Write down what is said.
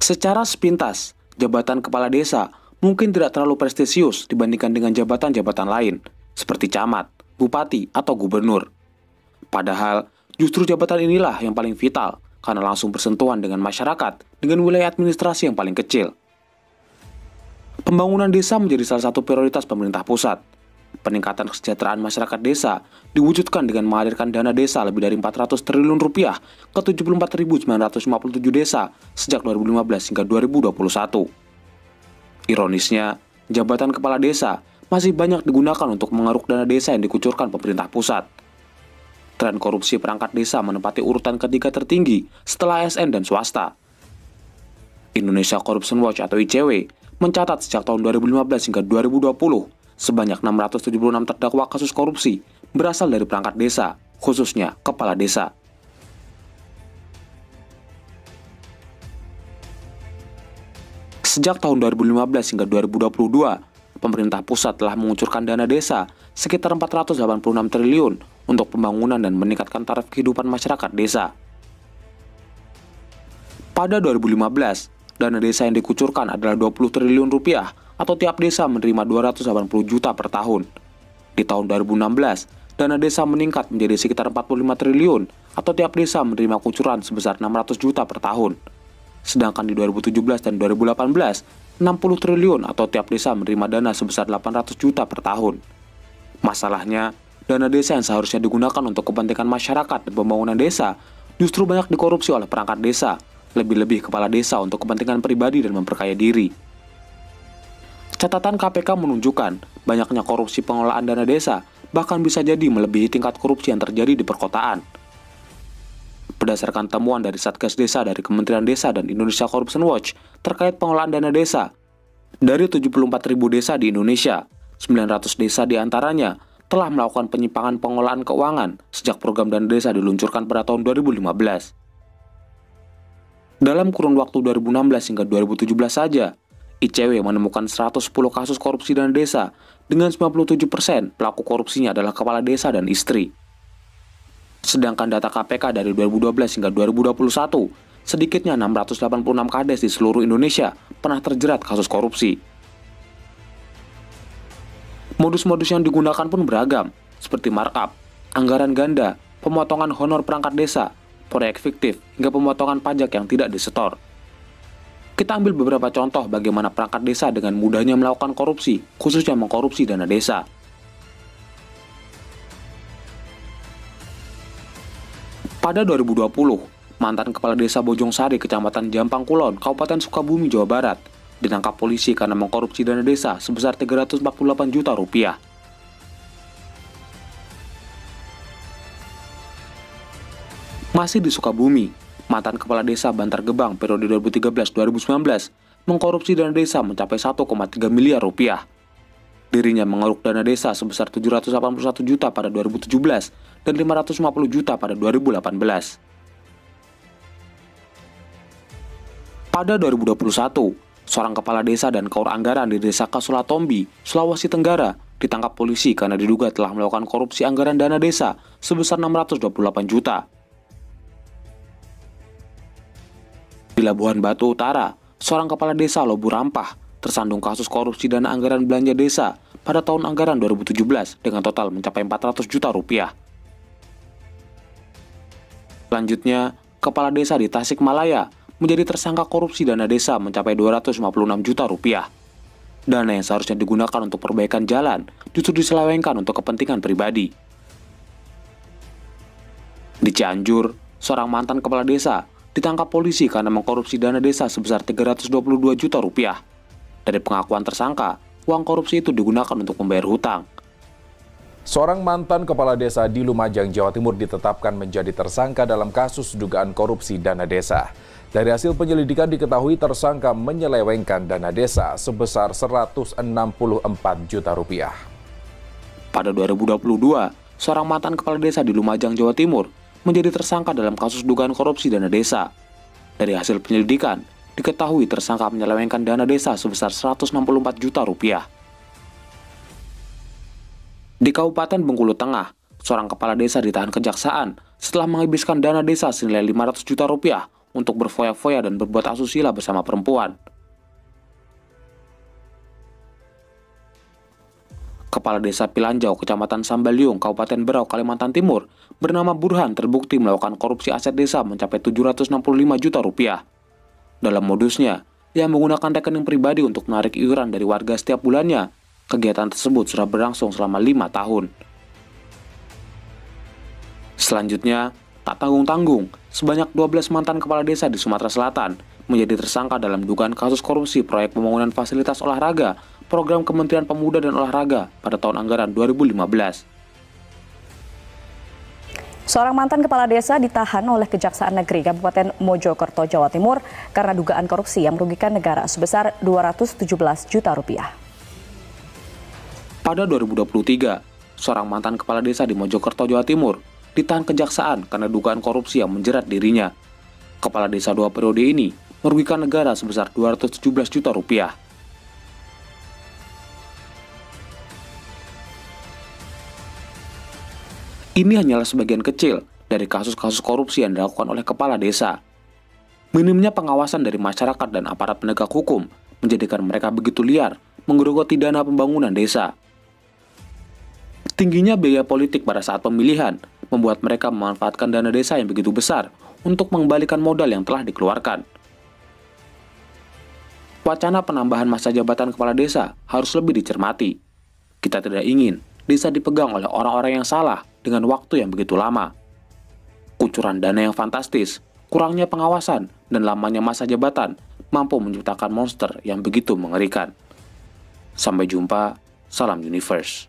Secara sepintas, jabatan kepala desa mungkin tidak terlalu prestisius dibandingkan dengan jabatan-jabatan lain, seperti camat, bupati, atau gubernur. Padahal, justru jabatan inilah yang paling vital karena langsung bersentuhan dengan masyarakat dengan wilayah administrasi yang paling kecil. Pembangunan desa menjadi salah satu prioritas pemerintah pusat. Peningkatan kesejahteraan masyarakat desa diwujudkan dengan mengalirkan dana desa lebih dari 400 triliun rupiah ke 74.957 desa sejak 2015 hingga 2021. Ironisnya, jabatan kepala desa masih banyak digunakan untuk mengeruk dana desa yang dikucurkan pemerintah pusat. Tren korupsi perangkat desa menempati urutan ketiga tertinggi setelah ASN dan swasta. Indonesia Corruption Watch atau ICW mencatat sejak tahun 2015 hingga 2020, sebanyak 676 terdakwa kasus korupsi berasal dari perangkat desa, khususnya kepala desa. Sejak tahun 2015 hingga 2022, pemerintah pusat telah mengucurkan dana desa sekitar 486 triliun untuk pembangunan dan meningkatkan taraf kehidupan masyarakat desa. Pada 2015, dana desa yang dikucurkan adalah 20 triliun rupiah atau tiap desa menerima 280 juta per tahun. Di tahun 2016, dana desa meningkat menjadi sekitar 45 triliun atau tiap desa menerima kucuran sebesar 600 juta per tahun. Sedangkan di 2017 dan 2018, 60 triliun atau tiap desa menerima dana sebesar 800 juta per tahun. Masalahnya, dana desa yang seharusnya digunakan untuk kepentingan masyarakat dan pembangunan desa justru banyak dikorupsi oleh perangkat desa, lebih-lebih kepala desa untuk kepentingan pribadi dan memperkaya diri. Catatan KPK menunjukkan banyaknya korupsi pengelolaan dana desa bahkan bisa jadi melebihi tingkat korupsi yang terjadi di perkotaan. Berdasarkan temuan dari Satgas Desa dari Kementerian Desa dan Indonesia Corruption Watch terkait pengelolaan dana desa, dari 74.000 desa di Indonesia, 900 desa diantaranya telah melakukan penyimpangan pengelolaan keuangan sejak program dana desa diluncurkan pada tahun 2015. Dalam kurun waktu 2016 hingga 2017 saja, ICW menemukan 110 kasus korupsi dana desa dengan 97% pelaku korupsinya adalah kepala desa dan istri. Sedangkan data KPK dari 2012 hingga 2021, sedikitnya 686 kades di seluruh Indonesia pernah terjerat kasus korupsi. Modus-modus yang digunakan pun beragam, seperti markup, anggaran ganda, pemotongan honor perangkat desa, proyek fiktif, hingga pemotongan pajak yang tidak disetor. Kita ambil beberapa contoh bagaimana perangkat desa dengan mudahnya melakukan korupsi, khususnya mengkorupsi dana desa. Pada 2020, mantan kepala desa Bojong Sari, Kecamatan Jampang Kulon, Kabupaten Sukabumi, Jawa Barat, ditangkap polisi karena mengkorupsi dana desa sebesar 348 juta rupiah. Masih di Sukabumi, mantan kepala desa Bantar Gebang periode 2013-2019 mengkorupsi dana desa mencapai 1,3 miliar rupiah. Dirinya mengeruk dana desa sebesar 781 juta pada 2017 dan 550 juta pada 2018. Pada 2021, seorang kepala desa dan kaur anggaran di desa Kasulatombi, Sulawesi Tenggara, ditangkap polisi karena diduga telah melakukan korupsi anggaran dana desa sebesar 628 juta. Di Labuhan Batu Utara, seorang kepala desa Lobu Rampah tersandung kasus korupsi dana anggaran belanja desa pada tahun anggaran 2017 dengan total mencapai 400 juta rupiah. Selanjutnya, kepala desa di Tasikmalaya menjadi tersangka korupsi dana desa mencapai 256 juta rupiah. Dana yang seharusnya digunakan untuk perbaikan jalan justru diselewengkan untuk kepentingan pribadi. Di Cianjur, seorang mantan kepala desa ditangkap polisi karena mengkorupsi dana desa sebesar 322 juta rupiah. Dari pengakuan tersangka, uang korupsi itu digunakan untuk membayar hutang. Seorang mantan kepala desa di Lumajang, Jawa Timur ditetapkan menjadi tersangka dalam kasus dugaan korupsi dana desa. Dari hasil penyelidikan diketahui tersangka menyelewengkan dana desa sebesar 164 juta rupiah. Pada 2022, seorang mantan kepala desa di Lumajang, Jawa Timur menjadi tersangka dalam kasus dugaan korupsi dana desa. Dari hasil penyelidikan, diketahui tersangka menyelewengkan dana desa sebesar 164 juta rupiah. Di Kabupaten Bengkulu Tengah, seorang kepala desa ditahan kejaksaan setelah menghabiskan dana desa senilai 500 juta rupiah untuk berfoya-foya dan berbuat asusila bersama perempuan. Kepala Desa Pilanjau, Kecamatan Sambaliung, Kabupaten Berau, Kalimantan Timur, bernama Burhan terbukti melakukan korupsi aset desa mencapai 765 juta rupiah. Dalam modusnya, ia menggunakan rekening pribadi untuk menarik iuran dari warga setiap bulannya. Kegiatan tersebut sudah berlangsung selama 5 tahun. Selanjutnya, tak tanggung-tanggung, sebanyak 12 mantan kepala desa di Sumatera Selatan menjadi tersangka dalam dugaan kasus korupsi proyek pembangunan fasilitas olahraga program Kementerian Pemuda dan Olahraga pada tahun anggaran 2015. Seorang mantan kepala desa ditahan oleh Kejaksaan Negeri Kabupaten Mojokerto, Jawa Timur karena dugaan korupsi yang merugikan negara sebesar 217 juta rupiah. Pada 2023, seorang mantan kepala desa di Mojokerto, Jawa Timur ditahan kejaksaan karena dugaan korupsi yang menjerat dirinya. Kepala desa 2 periode ini merugikan negara sebesar 217 juta rupiah. Ini hanyalah sebagian kecil dari kasus-kasus korupsi yang dilakukan oleh kepala desa. Minimnya pengawasan dari masyarakat dan aparat penegak hukum menjadikan mereka begitu liar menggerogoti dana pembangunan desa. Tingginya biaya politik pada saat pemilihan membuat mereka memanfaatkan dana desa yang begitu besar untuk mengembalikan modal yang telah dikeluarkan. Wacana penambahan masa jabatan kepala desa harus lebih dicermati. Kita tidak ingin desa dipegang oleh orang-orang yang salah dengan waktu yang begitu lama. Kucuran dana yang fantastis, kurangnya pengawasan, dan lamanya masa jabatan mampu menciptakan monster yang begitu mengerikan. Sampai jumpa, salam Universe.